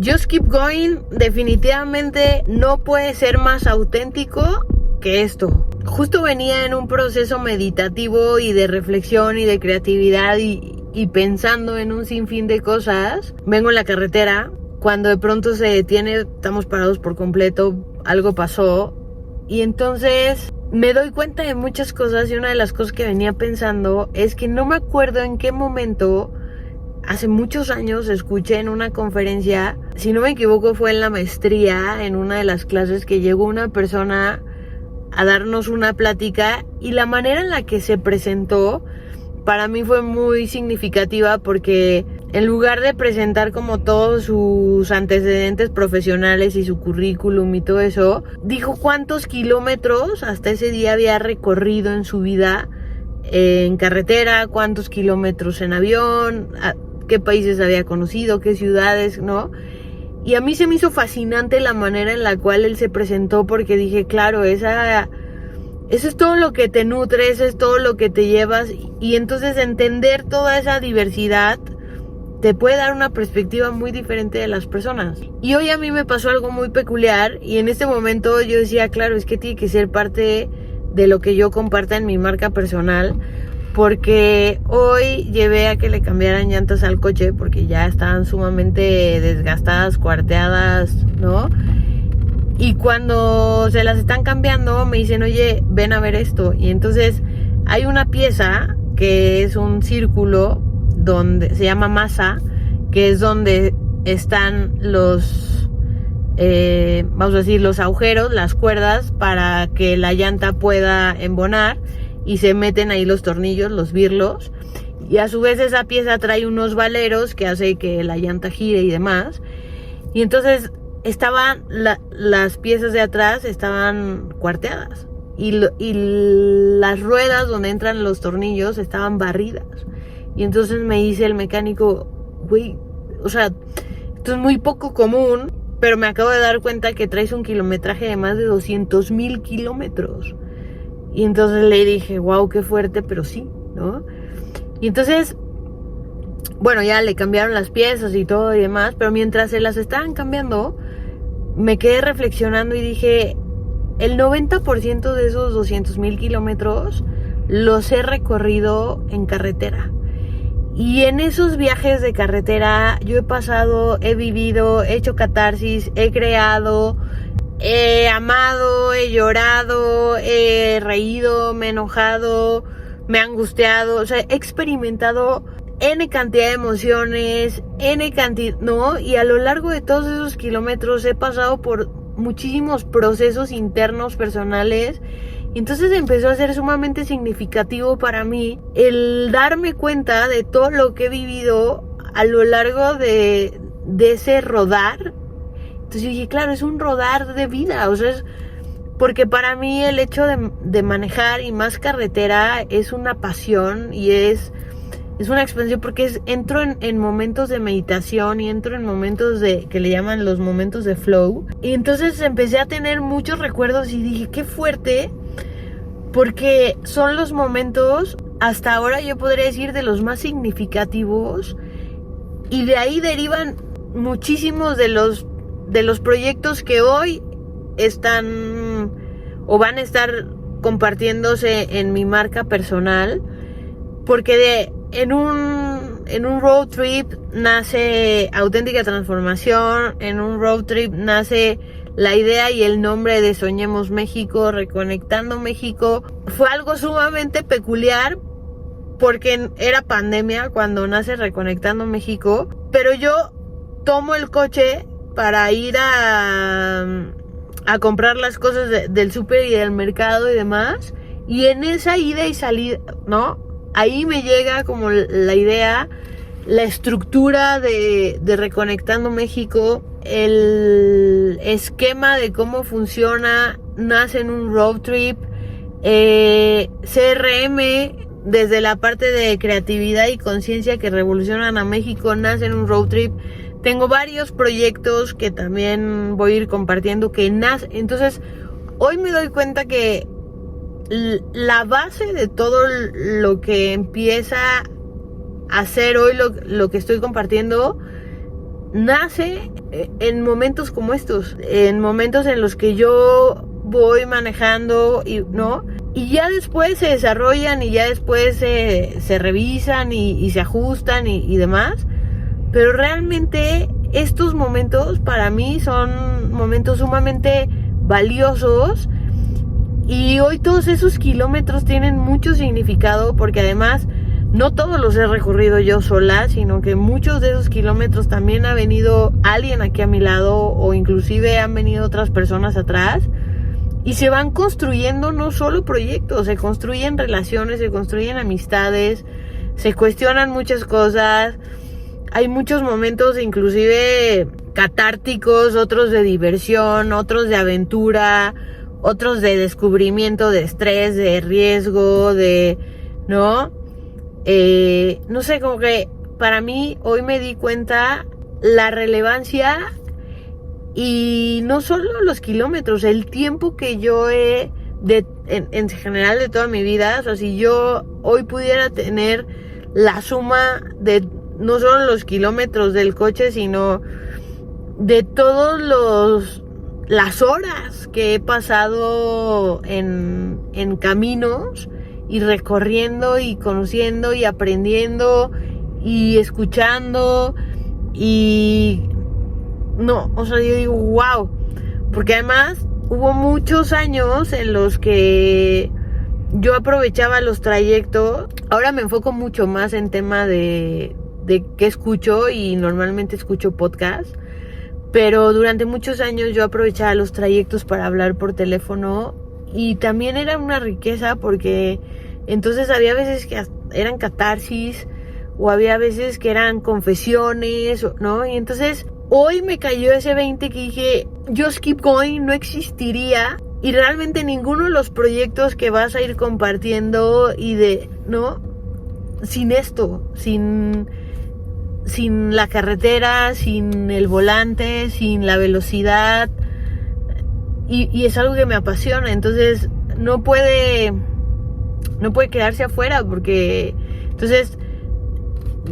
Just Keep Going definitivamente no puede ser más auténtico que esto. Justo venía en un proceso meditativo y de reflexión y de creatividad y pensando en un sinfín de cosas. Vengo en la carretera, cuando de pronto se detiene, estamos parados por completo, algo pasó y entonces me doy cuenta de muchas cosas y una de las cosas que venía pensando es que no me acuerdo en qué momento, hace muchos años, escuché en una conferencia, si no me equivoco fue en la maestría, en una de las clases, que llegó una persona a darnos una plática y la manera en la que se presentó para mí fue muy significativa porque en lugar de presentar como todos sus antecedentes profesionales y su currículum y todo eso, dijo cuántos kilómetros hasta ese día había recorrido en su vida en carretera, cuántos kilómetros en avión, qué países había conocido, qué ciudades, ¿no? Y a mí se me hizo fascinante la manera en la cual él se presentó porque dije, claro, eso es todo lo que te nutre, eso es todo lo que te llevas y entonces entender toda esa diversidad te puede dar una perspectiva muy diferente de las personas. Y hoy a mí me pasó algo muy peculiar y en este momento yo decía, claro, es que tiene que ser parte de lo que yo comparta en mi marca personal porque hoy llevé a que le cambiaran llantas al coche porque ya estaban sumamente desgastadas, cuarteadas, ¿no? Y cuando se las están cambiando me dicen, oye, ven a ver esto. Y entonces hay una pieza que es un círculo donde se llama masa, que es donde están los, vamos a decir, los agujeros, las cuerdas para que la llanta pueda embonar y se meten ahí los tornillos, los birlos. Y a su vez esa pieza trae unos valeros que hace que la llanta gire y demás. Y entonces estaban las piezas de atrás estaban cuarteadas y las ruedas donde entran los tornillos estaban barridas y entonces me dice el mecánico, güey, o sea, esto es muy poco común, pero me acabo de dar cuenta que traes un kilometraje de más de 200,000 kilómetros y entonces le dije, wow, qué fuerte, pero sí, ¿no? Y entonces, bueno, ya le cambiaron las piezas y todo y demás, pero mientras se las estaban cambiando, me quedé reflexionando y dije, el 90% de esos 200,000 kilómetros los he recorrido en carretera. Y en esos viajes de carretera yo he pasado, he vivido, he hecho catarsis, he creado, he amado, he llorado, he reído, me he enojado, me he angustiado, o sea, he experimentado N cantidad de emociones, N cantidad, ¿no? Y a lo largo de todos esos kilómetros he pasado por muchísimos procesos internos, personales. Y entonces empezó a ser sumamente significativo para mí el darme cuenta de todo lo que he vivido a lo largo de ese rodar. Entonces yo dije, claro, es un rodar de vida, o sea, es porque para mí el hecho de manejar y más carretera es una pasión y es una expansión porque entro en momentos de meditación y entro en momentos que le llaman los momentos de flow. Y entonces empecé a tener muchos recuerdos y dije, qué fuerte, porque son los momentos, hasta ahora yo podría decir, de los más significativos. Y de ahí derivan muchísimos de los proyectos que hoy están o van a estar compartiéndose en mi marca personal. Porque en un road trip nace Auténtica Transformación, en un road trip nace la idea y el nombre de Soñemos México, Reconectando México. Fue algo sumamente peculiar porque era pandemia cuando nace Reconectando México, pero yo tomo el coche para ir a comprar las cosas del súper y del mercado y demás, y en esa ida y salida, ¿no? Ahí me llega como la idea, la estructura de Reconectando México, el esquema de cómo funciona, nace en un road trip, CRM, desde la parte de creatividad y conciencia que revolucionan a México, nace en un road trip. Tengo varios proyectos que también voy a ir compartiendo que nace. Entonces, hoy me doy cuenta que la base de todo lo que empieza a hacer hoy, lo que estoy compartiendo, nace en momentos como estos, en momentos en los que yo voy manejando y ya después se desarrollan y ya después se revisan y se ajustan y demás, pero realmente estos momentos para mí son momentos sumamente valiosos. Y hoy todos esos kilómetros tienen mucho significado, porque además no todos los he recorrido yo sola, sino que muchos de esos kilómetros también ha venido alguien aquí a mi lado, o inclusive han venido otras personas atrás, y se van construyendo no solo proyectos, se construyen relaciones, se construyen amistades, se cuestionan muchas cosas. Hay muchos momentos inclusive catárticos, otros de diversión, otros de aventura, otros de descubrimiento, de estrés, de riesgo, no sé, como que para mí hoy me di cuenta la relevancia, y no solo los kilómetros, el tiempo que yo en general de toda mi vida. O sea, si yo hoy pudiera tener la suma de no solo los kilómetros del coche, sino de todos las horas que he pasado en caminos y recorriendo y conociendo y aprendiendo y escuchando, y o sea, yo digo wow, porque además hubo muchos años en los que yo aprovechaba los trayectos. Ahora me enfoco mucho más en tema de qué escucho, y normalmente escucho podcast. Pero durante muchos años yo aprovechaba los trayectos para hablar por teléfono, y también era una riqueza, porque entonces había veces que eran catarsis, o había veces que eran confesiones, ¿no? Y entonces hoy me cayó ese 20 que dije, Just Keep Going no existiría, y realmente ninguno de los proyectos que vas a ir compartiendo sin esto, sin la carretera, sin el volante, sin la velocidad, y es algo que me apasiona. Entonces no puede quedarse afuera, porque entonces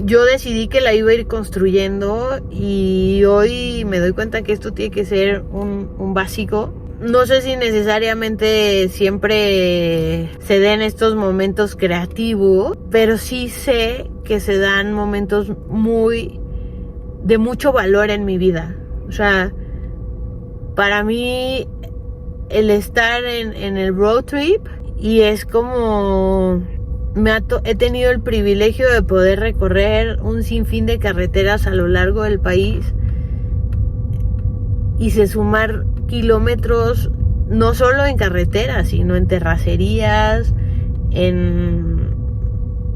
yo decidí que la iba a ir construyendo, y hoy me doy cuenta que esto tiene que ser un básico. No sé si necesariamente siempre se den estos momentos creativos, pero sí sé que se dan momentos de mucho valor en mi vida. O sea, para mí el estar en el road trip, y es como he tenido el privilegio de poder recorrer un sinfín de carreteras a lo largo del país, y sumar kilómetros no solo en carreteras, sino en terracerías,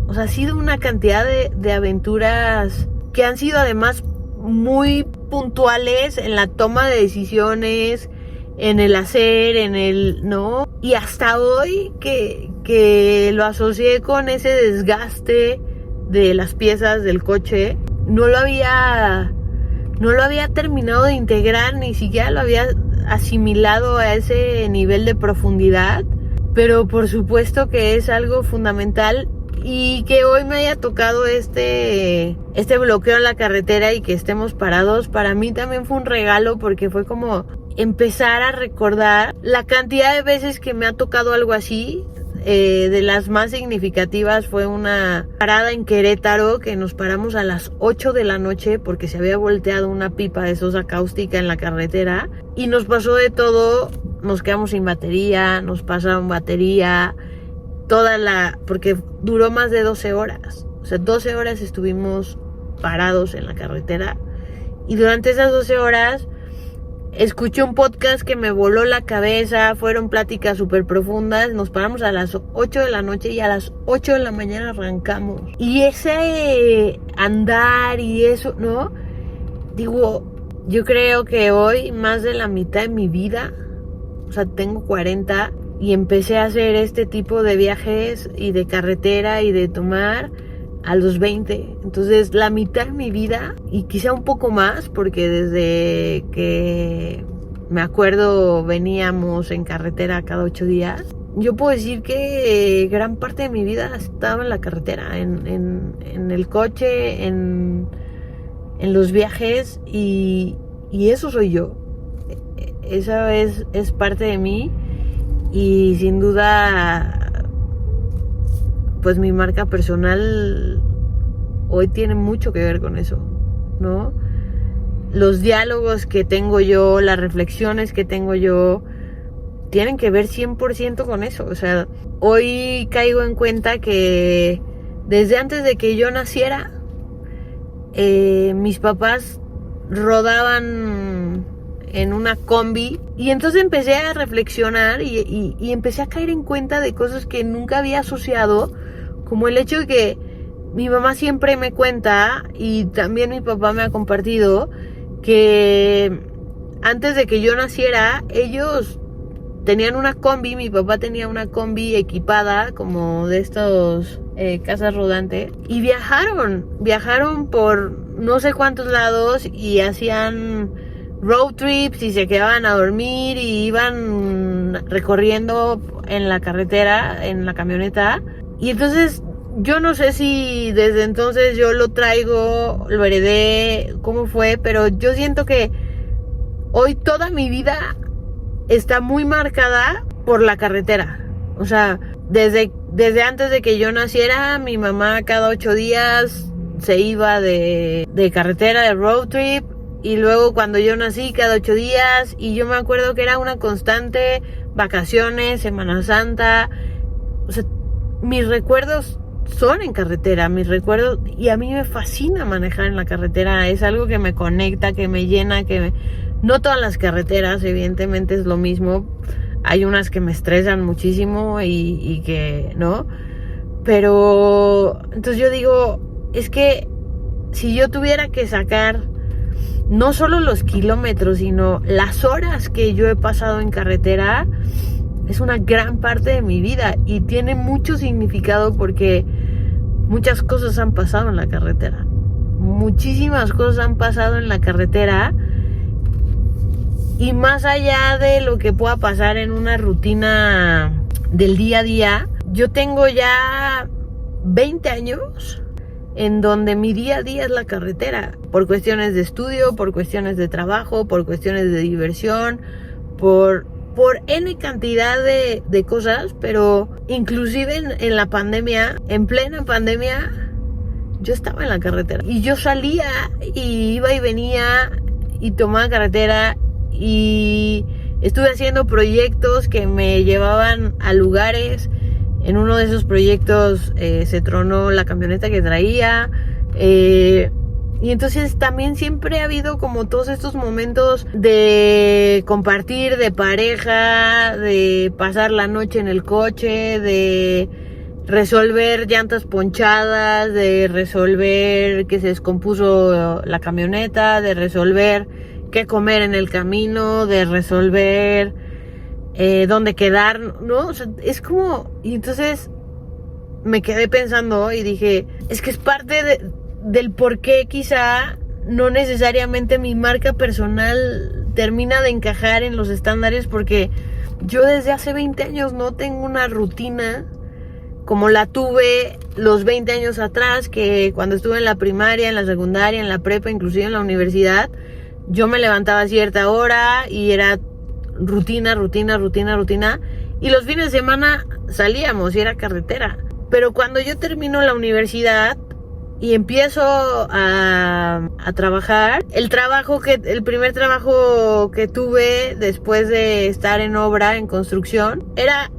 o sea, ha sido una cantidad de aventuras que han sido además muy puntuales en la toma de decisiones, en el hacer, y hasta hoy que lo asocié con ese desgaste de las piezas del coche, no lo había terminado de integrar, ni siquiera lo había asimilado a ese nivel de profundidad, pero por supuesto que es algo fundamental. Y que hoy me haya tocado este bloqueo en la carretera y que estemos parados, para mí también fue un regalo, porque fue como empezar a recordar la cantidad de veces que me ha tocado algo así. De las más significativas fue una parada en Querétaro, que nos paramos a las 8 de la noche porque se había volteado una pipa de sosa cáustica en la carretera, y nos pasó de todo. Nos quedamos sin batería, nos pasaron batería, porque duró más de 12 horas. O sea, 12 horas estuvimos parados en la carretera, y durante esas 12 horas escuché un podcast que me voló la cabeza. Fueron pláticas súper profundas. Nos paramos a las 8 de la noche y a las 8 de la mañana arrancamos. Y ese andar y eso, ¿no? Digo, yo creo que hoy más de la mitad de mi vida, o sea, tengo 40, y empecé a hacer este tipo de viajes y de carretera y de tomar a los 20. Entonces la mitad de mi vida, y quizá un poco más, porque desde que me acuerdo veníamos en carretera cada 8 días. Yo puedo decir que gran parte de mi vida estaba en la carretera, en el coche, en en los viajes y eso soy yo. Esa es parte de mí y sin duda pues mi marca personal hoy tiene mucho que ver con eso, ¿no? Los diálogos que tengo yo, las reflexiones que tengo yo tienen que ver 100% con eso. O sea, hoy caigo en cuenta que desde antes de que yo naciera, mis papás rodaban en una combi y entonces empecé a reflexionar y empecé a caer en cuenta de cosas que nunca había asociado, como el hecho de que mi mamá siempre me cuenta y también mi papá me ha compartido que antes de que yo naciera ellos tenían una combi, mi papá tenía una combi equipada como de estos casas rodantes y viajaron por no sé cuántos lados y hacían road trips y se quedaban a dormir y iban recorriendo en la carretera, en la camioneta. Y entonces yo no sé si desde entonces yo lo traigo, lo heredé, cómo fue, pero yo siento que hoy toda mi vida está muy marcada por la carretera. O sea, desde antes de que yo naciera, mi mamá cada 8 días se iba de carretera, de road trip. Y luego cuando yo nací, cada 8 días. Y yo me acuerdo que era una constante, vacaciones, Semana Santa. O sea, mis recuerdos son en carretera, mis recuerdos. Y a mí me fascina manejar en la carretera. Es algo que me conecta, que me llena, No todas las carreteras, evidentemente, es lo mismo. Hay unas que me estresan muchísimo y que, ¿no? Pero, entonces yo digo, es que si yo tuviera que sacar no solo los kilómetros, sino las horas que yo he pasado en carretera, es una gran parte de mi vida y tiene mucho significado porque muchas cosas han pasado en la carretera. Muchísimas cosas han pasado en la carretera. Y más allá de lo que pueda pasar en una rutina del día a día, yo tengo ya 20 años en donde mi día a día es la carretera. Por cuestiones de estudio, por cuestiones de trabajo, por cuestiones de diversión, por N cantidad de cosas. Pero inclusive en la pandemia, en plena pandemia, yo estaba en la carretera. Y yo salía y iba y venía y tomaba carretera. Y estuve haciendo proyectos que me llevaban a lugares. En uno de esos proyectos se tronó la camioneta que traía. Y entonces también siempre ha habido como todos estos momentos de compartir, de pareja, de pasar la noche en el coche, de resolver llantas ponchadas, de resolver que se descompuso la camioneta, de resolver qué comer en el camino, de resolver dónde quedar, ¿no? O sea, es como... Y entonces me quedé pensando y dije, es que es parte del por qué quizá no necesariamente mi marca personal termina de encajar en los estándares, porque yo desde hace 20 años no tengo una rutina como la tuve los 20 años atrás, que cuando estuve en la primaria, en la secundaria, en la prepa, inclusive en la universidad, yo me levantaba a cierta hora y era rutina. Y los fines de semana salíamos y era carretera. Pero cuando yo termino la universidad y empiezo a trabajar, el primer trabajo que tuve después de estar en obra, en construcción, era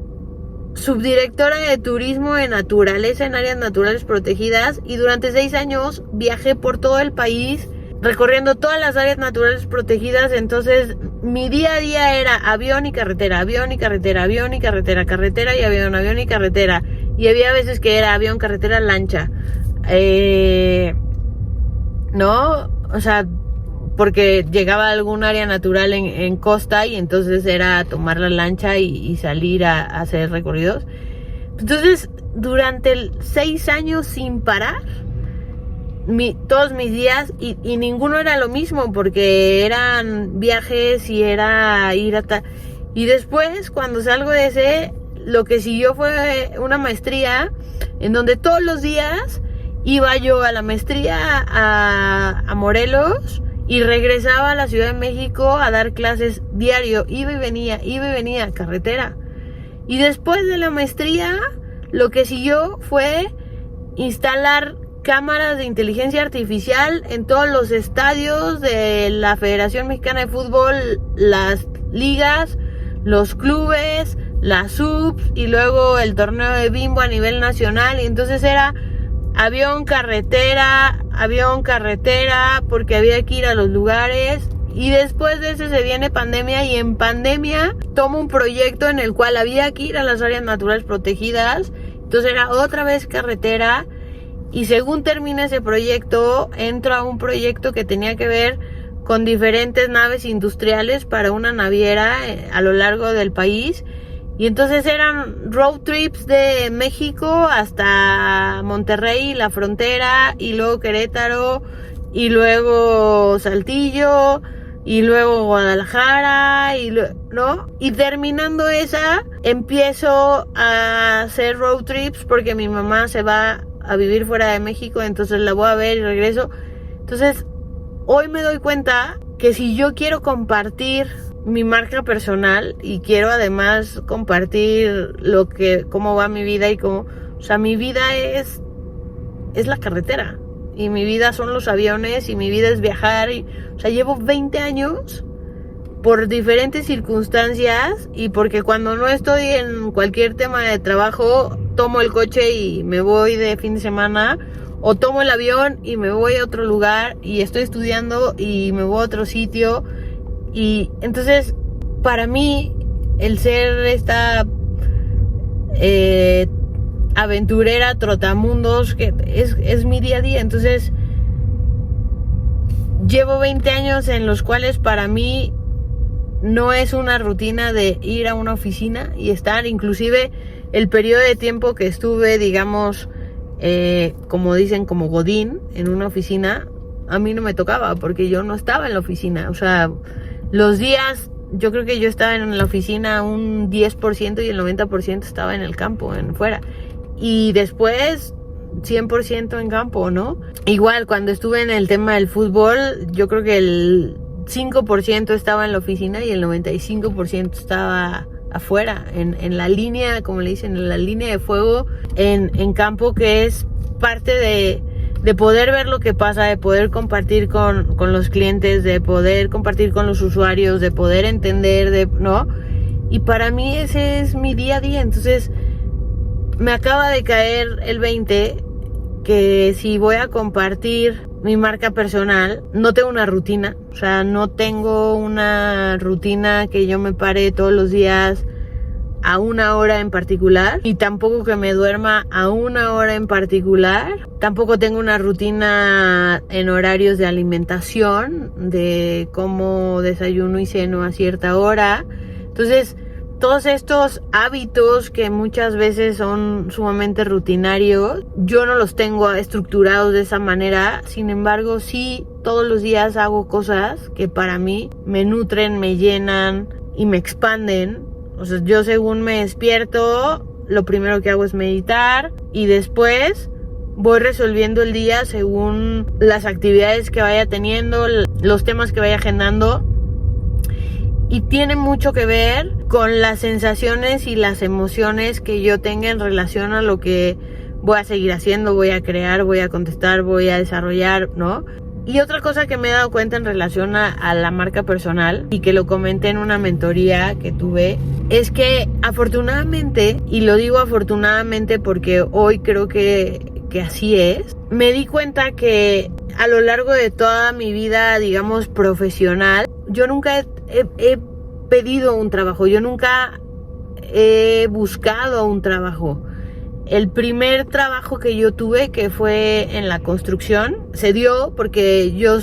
subdirectora de turismo de naturaleza en áreas naturales protegidas. Y durante 6 años viajé por todo el país recorriendo todas las áreas naturales protegidas. Entonces mi día a día era avión y carretera, avión y carretera, avión y carretera, carretera y avión y carretera. Y había veces que era avión, carretera, lancha. ¿No? O sea, porque llegaba a algún área natural en costa y entonces era tomar la lancha y salir a hacer recorridos. Entonces, durante 6 años sin parar, todos mis días, y ninguno era lo mismo, porque eran viajes y era ir a y después, cuando salgo de ese, lo que siguió fue una maestría en donde todos los días iba yo a la maestría a Morelos y regresaba a la Ciudad de México a dar clases diario, iba y venía, carretera. Y después de la maestría, lo que siguió fue instalar cámaras de inteligencia artificial en todos los estadios de la Federación Mexicana de Fútbol, las ligas, los clubes, las subs y luego el torneo de Bimbo a nivel nacional. Y entonces era avión, carretera, porque había que ir a los lugares. Y después de eso se viene pandemia, y en pandemia tomo un proyecto en el cual había que ir a las áreas naturales protegidas. Entonces era otra vez carretera, y según termina ese proyecto, entro a un proyecto que tenía que ver con diferentes naves industriales para una naviera a lo largo del país. Y entonces eran road trips de México hasta Monterrey, la frontera, y luego Querétaro, y luego Saltillo, y luego Guadalajara, ¿no? Y terminando esa, empiezo a hacer road trips porque mi mamá se va a vivir fuera de México, entonces la voy a ver y regreso. Entonces, hoy me doy cuenta que si yo quiero compartir mi marca personal y quiero además compartir cómo va mi vida y cómo, o sea, mi vida es la carretera. Y mi vida son los aviones, y mi vida es viajar. O sea, llevo 20 años por diferentes circunstancias, y porque cuando no estoy en cualquier tema de trabajo, tomo el coche y me voy de fin de semana, o tomo el avión y me voy a otro lugar, y estoy estudiando y me voy a otro sitio. Y entonces, para mí, el ser esta aventurera, trotamundos, que es mi día a día. Entonces, llevo 20 años en los cuales para mí no es una rutina de ir a una oficina y estar. Inclusive el periodo de tiempo que estuve, digamos, como dicen, como godín en una oficina, a mí no me tocaba porque yo no estaba en la oficina. O sea, los días, yo creo que yo estaba en la oficina un 10% y el 90% estaba en el campo, fuera. Y después 100% en campo, ¿no? Igual cuando estuve en el tema del fútbol, yo creo que el 5% estaba en la oficina y el 95% estaba afuera, en la línea, como le dicen, en la línea de fuego, en campo, que es parte de poder ver lo que pasa, de poder compartir con los clientes, de poder compartir con los usuarios, de poder entender, ¿no? Y para mí ese es mi día a día. Entonces, me acaba de caer el 20 que si voy a compartir mi marca personal, no tengo una rutina. O sea, no tengo una rutina que yo me pare todos los días a una hora en particular, y tampoco que me duerma a una hora en particular. Tampoco tengo una rutina en horarios de alimentación, de cómo desayuno y ceno a cierta hora. Entonces, todos estos hábitos que muchas veces son sumamente rutinarios, yo no los tengo estructurados de esa manera. Sin embargo, sí, todos los días hago cosas que para mí me nutren, me llenan y me expanden. O sea, yo según me despierto, lo primero que hago es meditar, y después voy resolviendo el día según las actividades que vaya teniendo, los temas que vaya agendando. Y tiene mucho que ver con las sensaciones y las emociones que yo tenga en relación a lo que voy a seguir haciendo, voy a crear, voy a contestar, voy a desarrollar, ¿no? Y otra cosa que me he dado cuenta en relación a la marca personal, y que lo comenté en una mentoría que tuve, es que afortunadamente, y lo digo afortunadamente porque hoy creo que así es, me di cuenta que a lo largo de toda mi vida, digamos, profesional, yo nunca he pedido un trabajo, yo nunca he buscado un trabajo. El primer trabajo que yo tuve, que fue en la construcción, se dio porque yo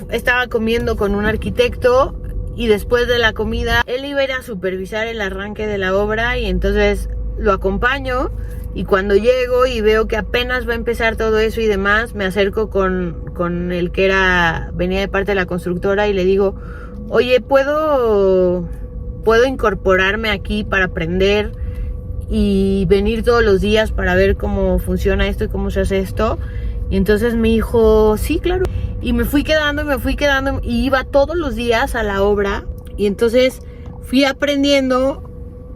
estaba comiendo con un arquitecto, y después de la comida él iba a ir a supervisar el arranque de la obra, y entonces lo acompaño, y cuando llego y veo que apenas va a empezar todo eso y demás, me acerco con el que venía de parte de la constructora, y le digo: oye, ¿puedo incorporarme aquí para aprender y venir todos los días para ver cómo funciona esto y cómo se hace esto. Y entonces me dijo, sí, claro. Y me fui quedando y iba todos los días a la obra. Y entonces fui aprendiendo,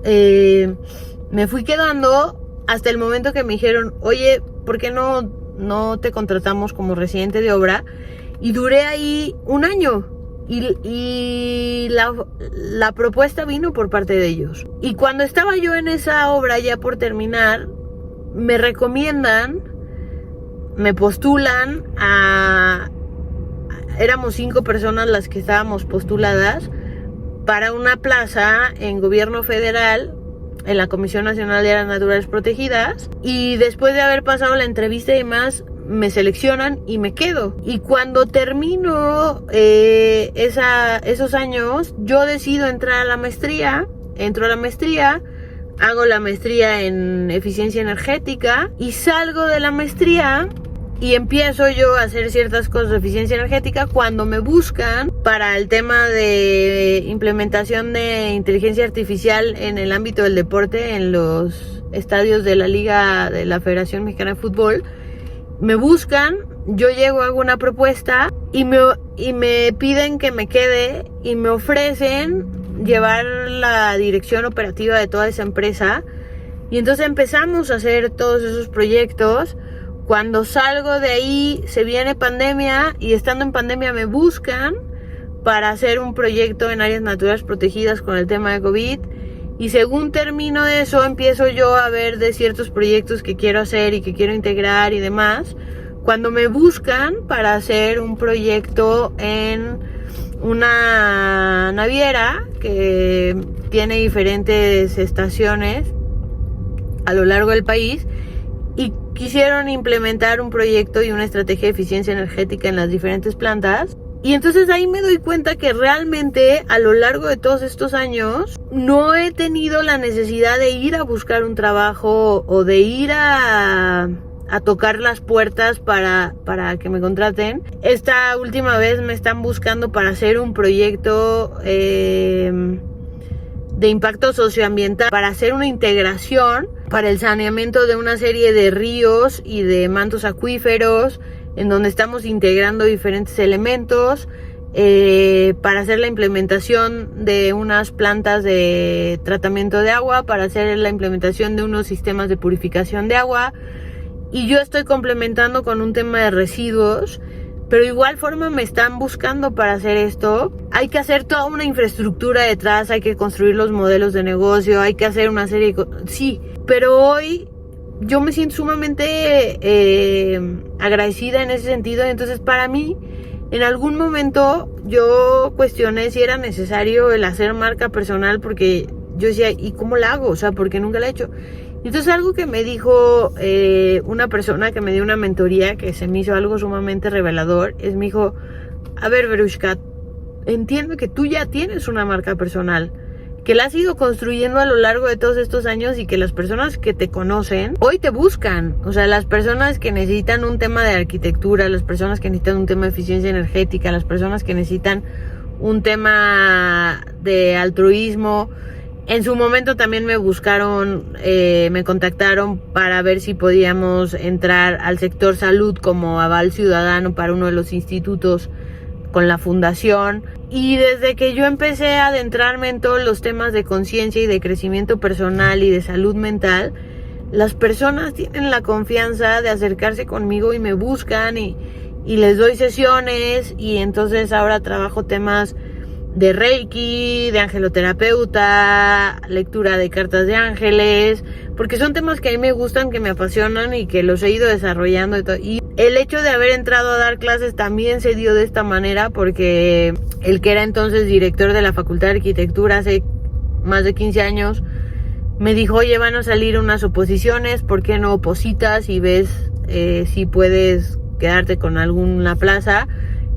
me fui quedando hasta el momento que me dijeron, oye, ¿por qué no te contratamos como residente de obra? Y duré ahí 1 año. Y la propuesta vino por parte de ellos. Y cuando estaba yo en esa obra ya por terminar, me recomiendan, me postulan éramos 5 personas las que estábamos postuladas para una plaza en gobierno federal, en la Comisión Nacional de Áreas Naturales Protegidas. Y después de haber pasado la entrevista y demás, me seleccionan y me quedo. Y cuando termino esos años, yo decido entrar a la maestría. Entro a la maestría, hago la maestría en eficiencia energética y salgo de la maestría y empiezo yo a hacer ciertas cosas de eficiencia energética cuando me buscan para el tema de implementación de inteligencia artificial en el ámbito del deporte, en los estadios de la Liga de la Federación Mexicana de Fútbol. Me buscan, yo llego, hago una propuesta y me piden que me quede y me ofrecen llevar la dirección operativa de toda esa empresa. Y entonces empezamos a hacer todos esos proyectos. Cuando salgo de ahí se viene pandemia y estando en pandemia me buscan para hacer un proyecto en áreas naturales protegidas con el tema de COVID. Y según termino de eso, empiezo yo a ver de ciertos proyectos que quiero hacer y que quiero integrar y demás. Cuando me buscan para hacer un proyecto en una naviera que tiene diferentes estaciones a lo largo del país y quisieron implementar un proyecto y una estrategia de eficiencia energética en las diferentes plantas. Y entonces ahí me doy cuenta que realmente a lo largo de todos estos años no he tenido la necesidad de ir a buscar un trabajo o de ir a tocar las puertas para que me contraten. Esta última vez me están buscando para hacer un proyecto de impacto socioambiental, para hacer una integración para el saneamiento de una serie de ríos y de mantos acuíferos, en donde estamos integrando diferentes elementos para hacer la implementación de unas plantas de tratamiento de agua, para hacer la implementación de unos sistemas de purificación de agua. Y yo estoy complementando con un tema de residuos, pero de igual forma me están buscando para hacer esto. Hay que hacer toda una infraestructura detrás, hay que construir los modelos de negocio, hay que hacer una serie de cosas. Sí, pero hoy yo me siento sumamente agradecida en ese sentido. Entonces para mí, en algún momento yo cuestioné si era necesario el hacer marca personal, porque yo decía, ¿y cómo la hago? O sea, porque nunca la he hecho. Entonces algo que me dijo una persona que me dio una mentoría, que se me hizo algo sumamente revelador, me dijo, a ver, Verushka, entiendo que tú ya tienes una marca personal, que la has ido construyendo a lo largo de todos estos años y que las personas que te conocen hoy te buscan. O sea, las personas que necesitan un tema de arquitectura, las personas que necesitan un tema de eficiencia energética, las personas que necesitan un tema de altruismo. En su momento también me buscaron, me contactaron para ver si podíamos entrar al sector salud como aval ciudadano para uno de los institutos con la fundación. Y desde que yo empecé a adentrarme en todos los temas de conciencia y de crecimiento personal y de salud mental, las personas tienen la confianza de acercarse conmigo y me buscan y les doy sesiones. Y entonces ahora trabajo temas de Reiki, de angeloterapeuta, lectura de cartas de ángeles, porque son temas que a mí me gustan, que me apasionan y que los he ido desarrollando. Y el hecho de haber entrado a dar clases también se dio de esta manera, porque el que era entonces director de la Facultad de Arquitectura hace más de 15 años, me dijo, oye, van a salir unas oposiciones, ¿por qué no opositas y ves si puedes quedarte con alguna plaza?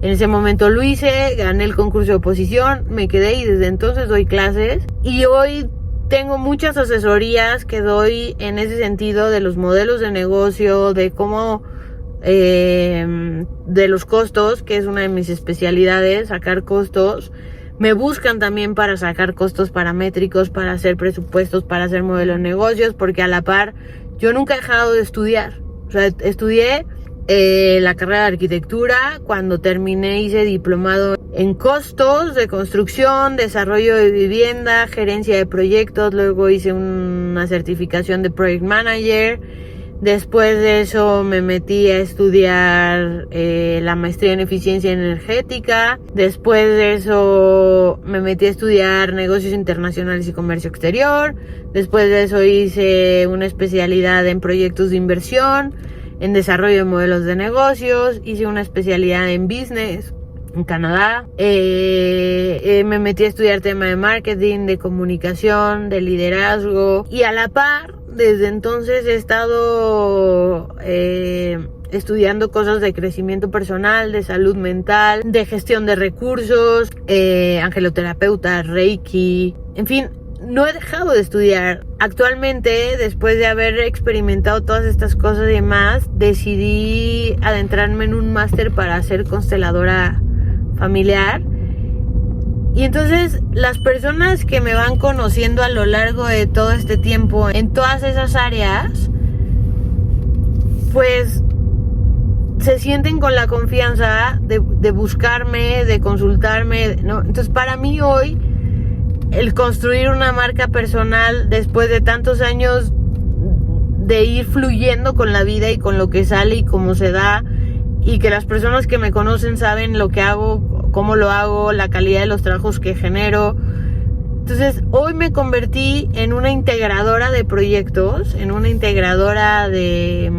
En ese momento lo hice, gané el concurso de oposición, me quedé y desde entonces doy clases. Y hoy tengo muchas asesorías que doy en ese sentido de los modelos de negocio, de cómo, de los costos, que es una de mis especialidades, sacar costos, Me buscan también para sacar costos paramétricos, para hacer presupuestos, para hacer modelos de negocios, porque a la par yo nunca he dejado de estudiar. O sea, estudié la carrera de arquitectura. Cuando terminé hice diplomado en costos de construcción, desarrollo de vivienda, gerencia de proyectos. Luego hice una certificación de Project Manager. Después de eso me metí a estudiar la maestría en eficiencia energética. Después de eso me metí a estudiar negocios internacionales y comercio exterior. Después de eso hice una especialidad en proyectos de inversión, en desarrollo de modelos de negocios. Hice una especialidad en business en Canadá. Me metí a estudiar tema de marketing, de comunicación, de liderazgo. Y a la par, desde entonces he estado estudiando cosas de crecimiento personal, de salud mental, de gestión de recursos, angeloterapeuta, reiki, en fin, no he dejado de estudiar. Actualmente, después de haber experimentado todas estas cosas y demás, decidí adentrarme en un máster para ser consteladora familiar. Y entonces las personas que me van conociendo a lo largo de todo este tiempo en todas esas áreas, pues se sienten con la confianza de buscarme, de consultarme, ¿no? Entonces para mí hoy el construir una marca personal después de tantos años de ir fluyendo con la vida y con lo que sale y cómo se da, y que las personas que me conocen saben lo que hago, cómo lo hago, la calidad de los trabajos que genero. Entonces hoy me convertí en una integradora de proyectos, en una integradora de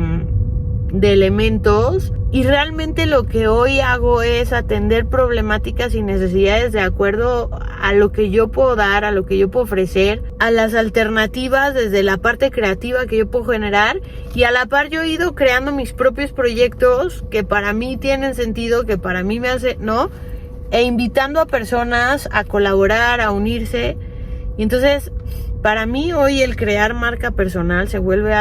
elementos, y realmente lo que hoy hago es atender problemáticas y necesidades de acuerdo a lo que yo puedo dar, a lo que yo puedo ofrecer, a las alternativas desde la parte creativa que yo puedo generar, y a la par yo he ido creando mis propios proyectos que para mí tienen sentido, que para mí me hace, ¿no? E invitando a personas a colaborar, a unirse. Y entonces, para mí hoy el crear marca personal se vuelve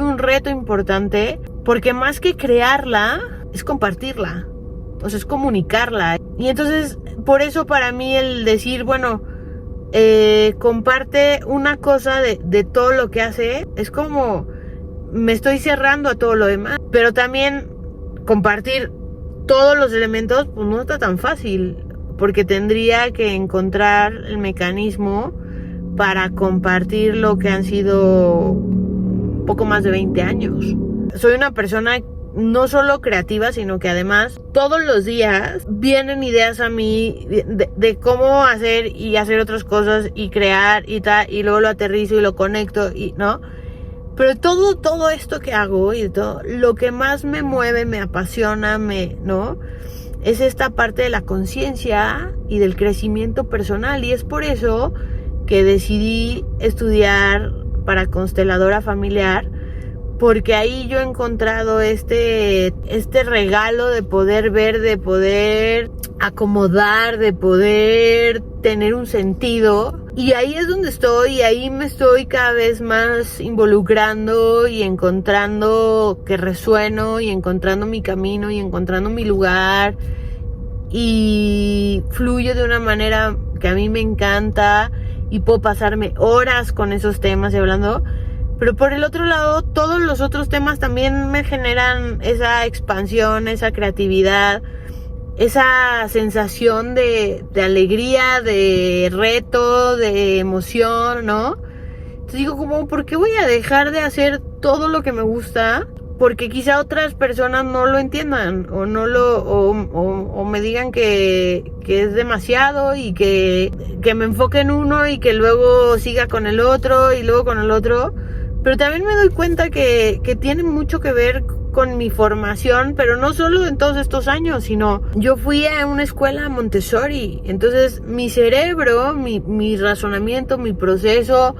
un reto importante, porque más que crearla, es compartirla, o sea, es comunicarla. Y entonces, por eso para mí el decir, bueno, comparte una cosa de todo lo que hace, es como me estoy cerrando a todo lo demás. Pero también compartir todos los elementos, pues no está tan fácil, porque tendría que encontrar el mecanismo para compartir lo que han sido poco más de 20 años. Soy una persona no solo creativa, sino que además todos los días vienen ideas a mí de cómo hacer y hacer otras cosas y crear y tal, y luego lo aterrizo y lo conecto, y ¿no? Pero todo esto que hago y todo, lo que más me mueve, me apasiona, ¿no? Es esta parte de la conciencia y del crecimiento personal. Y es por eso que decidí estudiar para consteladora familiar, porque ahí yo he encontrado este regalo de poder ver, de poder acomodar, de poder tener un sentido. Y ahí es donde estoy, y ahí me estoy cada vez más involucrando y encontrando que resueno, y encontrando mi camino, y encontrando mi lugar, y fluyo de una manera que a mí me encanta, y puedo pasarme horas con esos temas y hablando. Pero por el otro lado, todos los otros temas también me generan esa expansión, esa creatividad, esa sensación de alegría, de reto, de emoción, ¿no? Entonces digo, como, ¿por qué voy a dejar de hacer todo lo que me gusta? Porque quizá otras personas no lo entiendan, o no o me digan que es demasiado, y que me enfoque en uno y que luego siga con el otro y luego con el otro. Pero también me doy cuenta que tiene mucho que ver con mi formación, pero no solo en todos estos años, sino yo fui a una escuela Montessori. Entonces mi cerebro, mi razonamiento, mi proceso,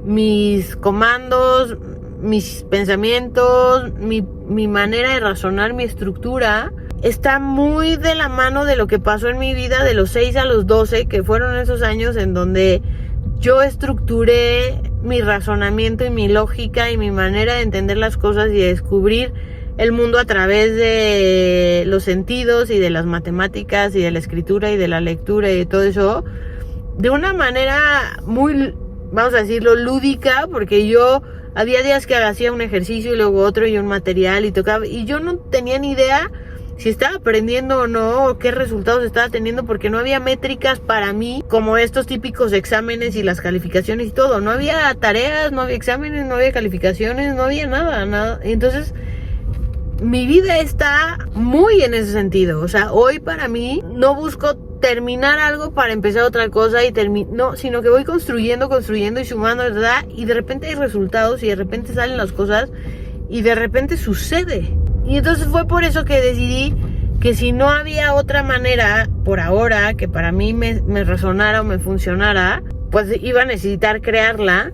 mis comandos, mis pensamientos, mi manera de razonar, mi estructura, está muy de la mano de lo que pasó en mi vida de los 6 a los 12, que fueron esos años en donde yo estructuré mi razonamiento y mi lógica y mi manera de entender las cosas y de descubrir el mundo a través de los sentidos y de las matemáticas y de la escritura y de la lectura y de todo eso, de una manera muy, vamos a decirlo, lúdica, porque yo había días que hacía un ejercicio y luego otro y un material y tocaba, y yo no tenía ni idea si estaba aprendiendo o no, o qué resultados estaba teniendo, porque no había métricas para mí, como estos típicos exámenes y las calificaciones y todo. No había tareas, no había exámenes, no había calificaciones, no había nada. Entonces, mi vida está muy en ese sentido. O sea, hoy para mí no busco terminar algo para empezar otra cosa y no, sino que voy construyendo y sumando, ¿verdad? Y de repente hay resultados y de repente salen las cosas y de repente sucede. Y entonces fue por eso que decidí que si no había otra manera por ahora que para mí me resonara o me funcionara, pues iba a necesitar crearla.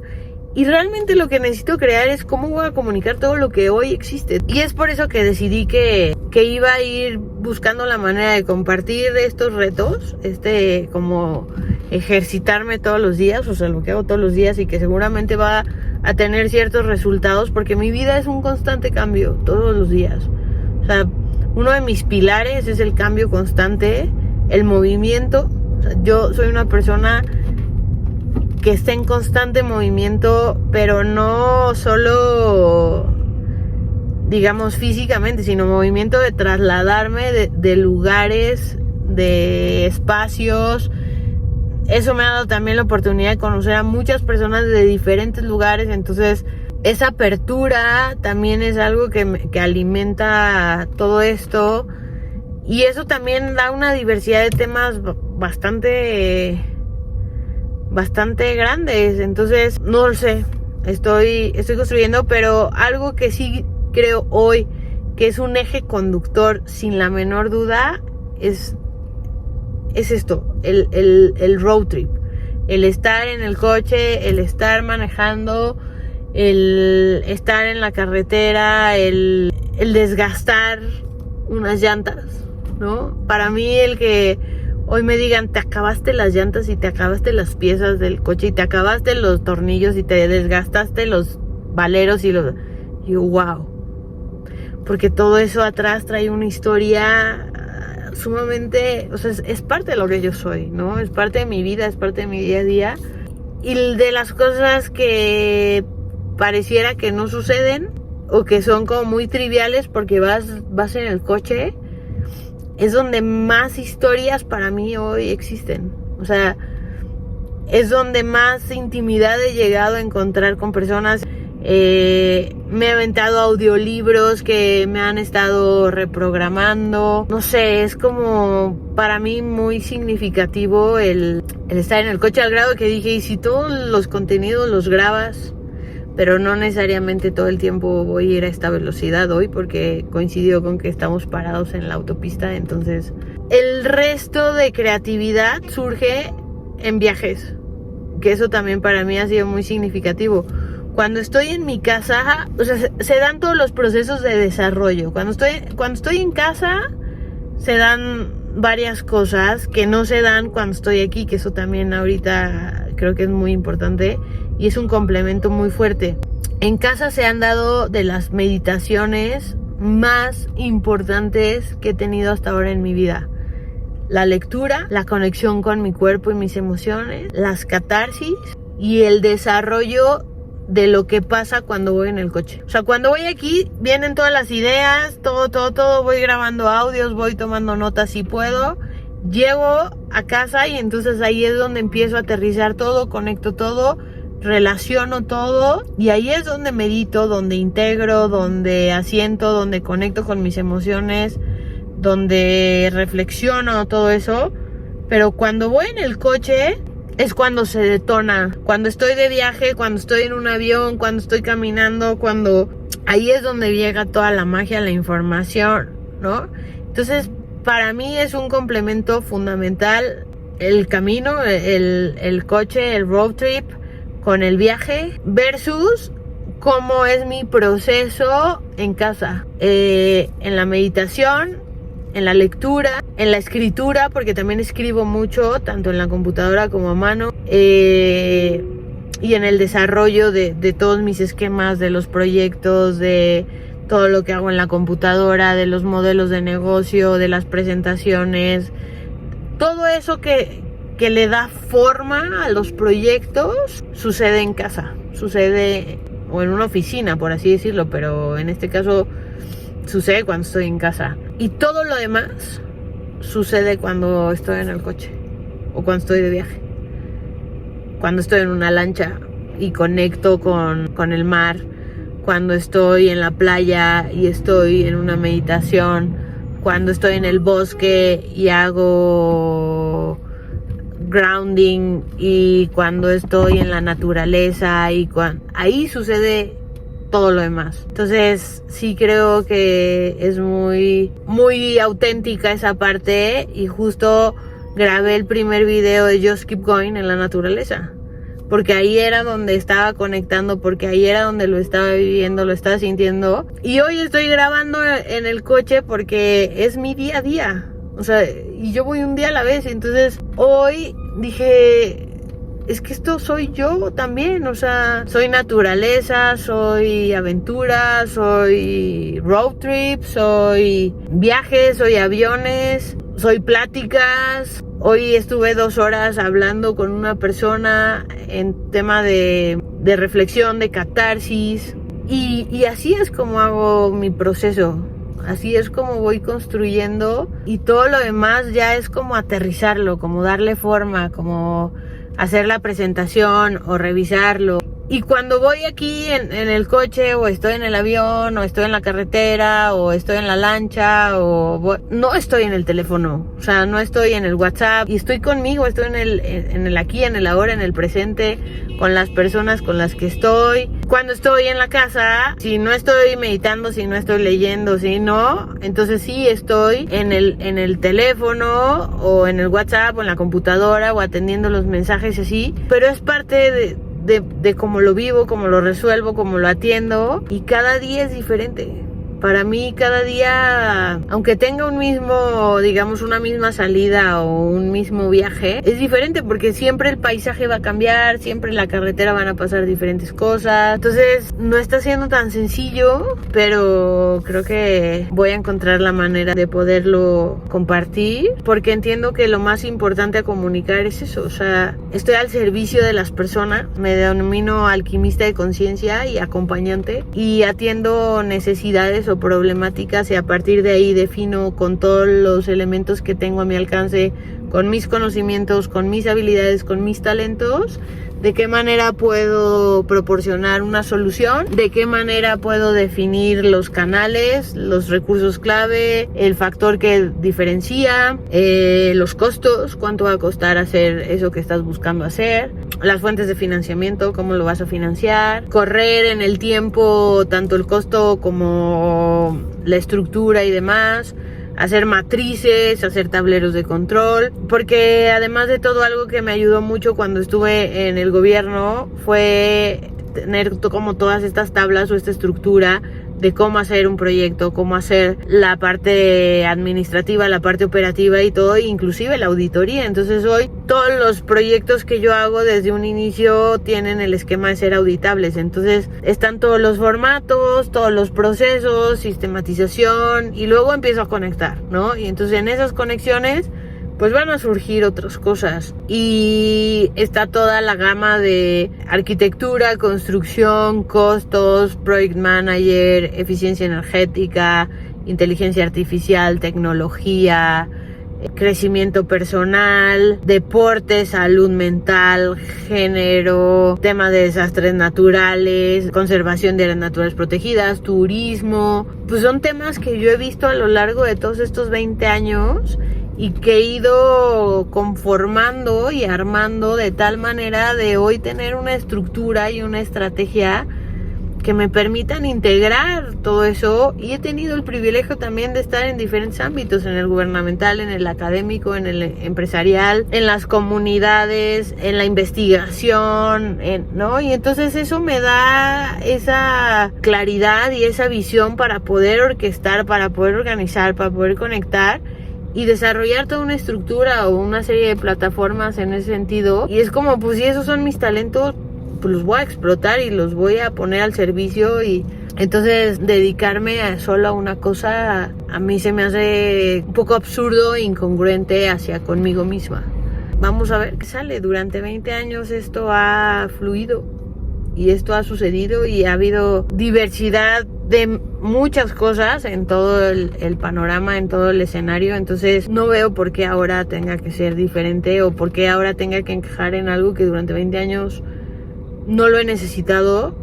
Y realmente lo que necesito crear es cómo voy a comunicar todo lo que hoy existe. Y es por eso que decidí que iba a ir buscando la manera de compartir estos retos, como ejercitarme todos los días, o sea, lo que hago todos los días y que seguramente va a tener ciertos resultados, porque mi vida es un constante cambio todos los días. O sea, uno de mis pilares es el cambio constante, el movimiento. O sea, yo soy una persona que está en constante movimiento, pero no solo, digamos, físicamente, sino movimiento de trasladarme de lugares, de espacios. Eso me ha dado también la oportunidad de conocer a muchas personas de diferentes lugares. Entonces, esa apertura también es algo que alimenta todo esto. Y eso también da una diversidad de temas bastante grandes. Entonces, no lo sé, estoy construyendo, pero algo que sí creo hoy que es un eje conductor sin la menor duda es esto, el road trip, el estar en el coche, el estar manejando, el estar en la carretera, el desgastar unas llantas, ¿no? Para mí el que hoy me digan, te acabaste las llantas y te acabaste las piezas del coche y te acabaste los tornillos y te desgastaste los valeros y yo, wow. Porque todo eso atrás trae una historia sumamente, o sea, es parte de lo que yo soy, ¿no? Es parte de mi vida, es parte de mi día a día. Y de las cosas que pareciera que no suceden o que son como muy triviales porque vas en el coche, es donde más historias para mí hoy existen. O sea, es donde más intimidad he llegado a encontrar con personas. Me he aventado audiolibros que me han estado reprogramando. No sé, es como para mí muy significativo el estar en el coche, al grado que dije, ¿y si todos los contenidos los grabas? Pero no necesariamente todo el tiempo voy a ir a esta velocidad hoy, porque coincidió con que estamos parados en la autopista. Entonces, el resto de creatividad surge en viajes, que eso también para mí ha sido muy significativo. Cuando estoy en mi casa, o sea, se dan todos los procesos de desarrollo. Cuando estoy en casa, se dan varias cosas que no se dan cuando estoy aquí, que eso también ahorita creo que es muy importante y es un complemento muy fuerte. En casa se han dado de las meditaciones más importantes que he tenido hasta ahora en mi vida. La lectura, la conexión con mi cuerpo y mis emociones, las catarsis y el desarrollo de lo que pasa cuando voy en el coche. O sea, cuando voy aquí, vienen todas las ideas, todo, voy grabando audios, voy tomando notas si puedo. Llego a casa y entonces ahí es donde empiezo a aterrizar todo, conecto todo, relaciono todo, y ahí es donde medito, donde integro, donde asiento, donde conecto con mis emociones, donde reflexiono, todo eso. Pero cuando voy en el coche es cuando se detona, cuando estoy de viaje, cuando estoy en un avión, cuando estoy caminando, ahí es donde llega toda la magia, la información, ¿no? Entonces, para mí es un complemento fundamental el camino, el coche, el road trip con el viaje versus cómo es mi proceso en casa, en la meditación, en la lectura, en la escritura, porque también escribo mucho, tanto en la computadora como a mano, y en el desarrollo de todos mis esquemas, de los proyectos, de todo lo que hago en la computadora, de los modelos de negocio, de las presentaciones, todo eso que le da forma a los proyectos, sucede en casa, sucede o en una oficina, por así decirlo, pero en este caso sucede cuando estoy en casa. Y todo lo demás sucede cuando estoy en el coche o cuando estoy de viaje, cuando estoy en una lancha y conecto con el mar, cuando estoy en la playa y estoy en una meditación, cuando estoy en el bosque y hago grounding, y cuando estoy en la naturaleza, y ahí sucede todo lo demás. Entonces sí creo que es muy, muy auténtica esa parte, y justo grabé el primer video de Just Keep Going en la naturaleza, porque ahí era donde estaba conectando, porque ahí era donde lo estaba viviendo, lo estaba sintiendo. Y hoy estoy grabando en el coche porque es mi día a día, o sea, y yo voy un día a la vez. Entonces hoy dije, es que esto soy yo también, o sea, soy naturaleza, soy aventura, soy road trip, soy viajes, soy aviones, soy pláticas. Hoy estuve 2 horas hablando con una persona en tema de reflexión, de catarsis, y así es como hago mi proceso, así es como voy construyendo, y todo lo demás ya es como aterrizarlo, como darle forma, como hacer la presentación o revisarlo. Y cuando voy aquí en el coche, o estoy en el avión, o estoy en la carretera, o estoy en la lancha, no estoy en el teléfono, o sea, no estoy en el WhatsApp, y estoy conmigo, estoy en el aquí, en el ahora, en el presente, con las personas con las que estoy. Cuando estoy en la casa, si no estoy meditando, si no estoy leyendo, si no, entonces sí estoy en el teléfono, o en el WhatsApp, o en la computadora, o atendiendo los mensajes así, pero es parte de cómo lo vivo, cómo lo resuelvo, cómo lo atiendo, y cada día es diferente. Para mí cada día, aunque tenga un mismo, digamos, una misma salida o un mismo viaje, es diferente, porque siempre el paisaje va a cambiar, siempre en la carretera van a pasar diferentes cosas. Entonces no está siendo tan sencillo, pero creo que voy a encontrar la manera de poderlo compartir, porque entiendo que lo más importante a comunicar es eso. O sea, estoy al servicio de las personas, me denomino alquimista de conciencia y acompañante, y atiendo necesidades o problemáticas, y a partir de ahí defino con todos los elementos que tengo a mi alcance, con mis conocimientos, con mis habilidades, con mis talentos, de qué manera puedo proporcionar una solución, de qué manera puedo definir los canales, los recursos clave, el factor que diferencia, los costos, cuánto va a costar hacer eso que estás buscando hacer, las fuentes de financiamiento, cómo lo vas a financiar, correr en el tiempo tanto el costo como la estructura y demás, hacer matrices, hacer tableros de control, porque además de todo, algo que me ayudó mucho cuando estuve en el gobierno fue tener como todas estas tablas o esta estructura de cómo hacer un proyecto, cómo hacer la parte administrativa, la parte operativa y todo, inclusive la auditoría. Entonces hoy todos los proyectos que yo hago desde un inicio tienen el esquema de ser auditables. Entonces están todos los formatos, todos los procesos, sistematización, y luego empiezo a conectar, ¿no? Y entonces en esas conexiones pues van a surgir otras cosas, y está toda la gama de arquitectura, construcción, costos, project manager, eficiencia energética, inteligencia artificial, tecnología, crecimiento personal, deporte, salud mental, género, tema de desastres naturales, conservación de áreas naturales protegidas, turismo. Pues son temas que yo he visto a lo largo de todos estos 20 años, y que he ido conformando y armando de tal manera de hoy tener una estructura y una estrategia que me permitan integrar todo eso. Y he tenido el privilegio también de estar en diferentes ámbitos, en el gubernamental, en el académico, en el empresarial, en las comunidades, en la investigación, ¿no? Y entonces eso me da esa claridad y esa visión para poder orquestar, para poder organizar, para poder conectar y desarrollar toda una estructura o una serie de plataformas en ese sentido. Y es como, pues si esos son mis talentos, pues los voy a explotar y los voy a poner al servicio, y Entonces, dedicarme solo a una cosa a mí se me hace un poco absurdo e incongruente hacia conmigo misma. Vamos a ver qué sale. Durante 20 años esto ha fluido y esto ha sucedido y ha habido diversidad de muchas cosas en todo el panorama, en todo el escenario. Entonces no veo por qué ahora tenga que ser diferente o por qué ahora tenga que encajar en algo que durante 20 años no lo he necesitado.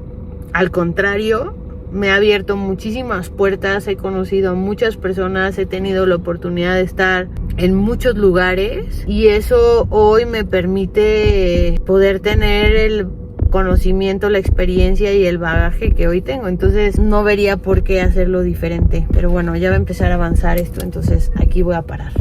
Al contrario, me ha abierto muchísimas puertas, he conocido a muchas personas, he tenido la oportunidad de estar en muchos lugares y eso hoy me permite poder tener el conocimiento, la experiencia y el bagaje que hoy tengo. Entonces no vería por qué hacerlo diferente. Pero bueno, ya va a empezar a avanzar esto, entonces aquí voy a parar.